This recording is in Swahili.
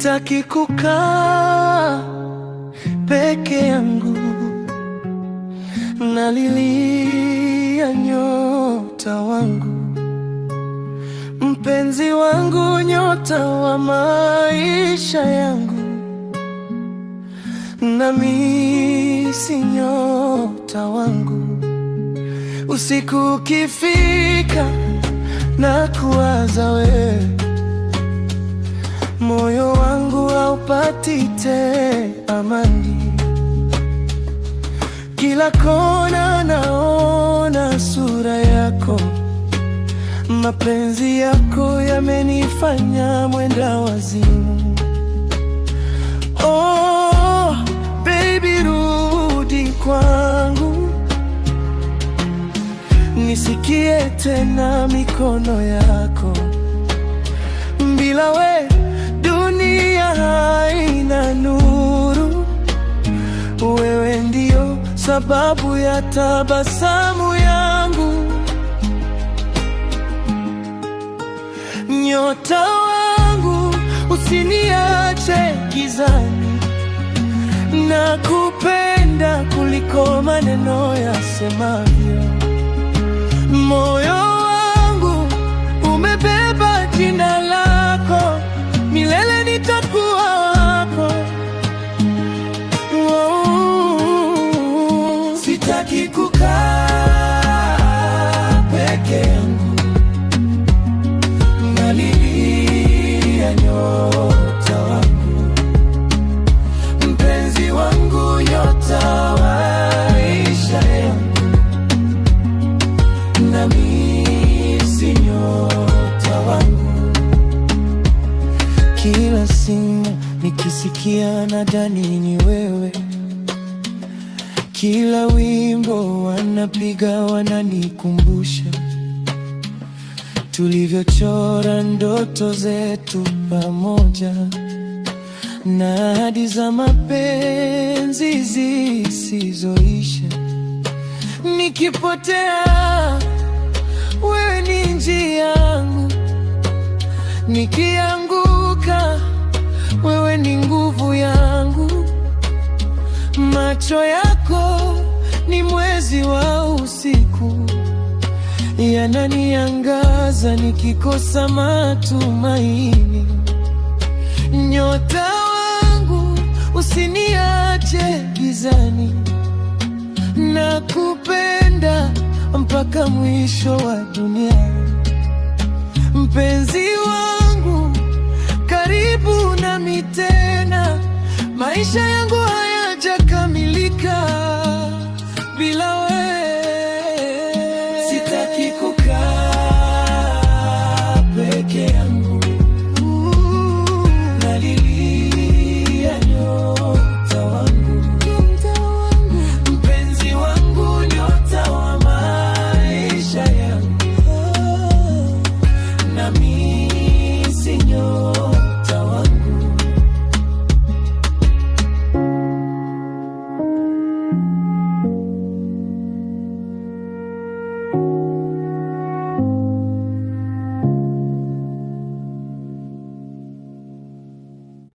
Sitaki kukaa peke yangu, nalilia nyota wangu, mpenzi wangu, nyota wa maisha yangu. Namisi nyota wangu, usiku ukifika na kuwaza wewe, moyo wangu haupati tena amani. Kila kona naona sura yako, mapenzi yako yamenifanya mwenda wazimu. Oh baby, rudi kwangu, nisikie tena mikono yako. Bila we dunia haina nuru, wewe ndio sababu ya tabasamu yangu. Nyota wangu, usiniache gizani, nakupenda kuliko maneno yasemavyo. Moyo wangu umebeba jina lako, milele nitakuwa wako. Sitaki kukaa peke yangu, nalilia nyota wangu, mpenzi wangu, nyota wa maisha yangu. Namisi nyota wangu, kila simu nikisikia nadhani ni wewe, kila wimbo wanapiga wananikumbusha tulivyochora ndoto zetu pamoja, na ahadi za mapenzi zisizoisha. Nikipotea wewe ni njia yangu, nikianguka wewe ni nguvu yangu. Macho yako ni mwezi wa usiku, yananiangaza nikikosa matumaini. Nyota wangu, usiniache gizani, nakupenda mpaka mwisho wa dunia. Mpenzi wangu, karibu nami tena, maisha yangu hayajakamilika.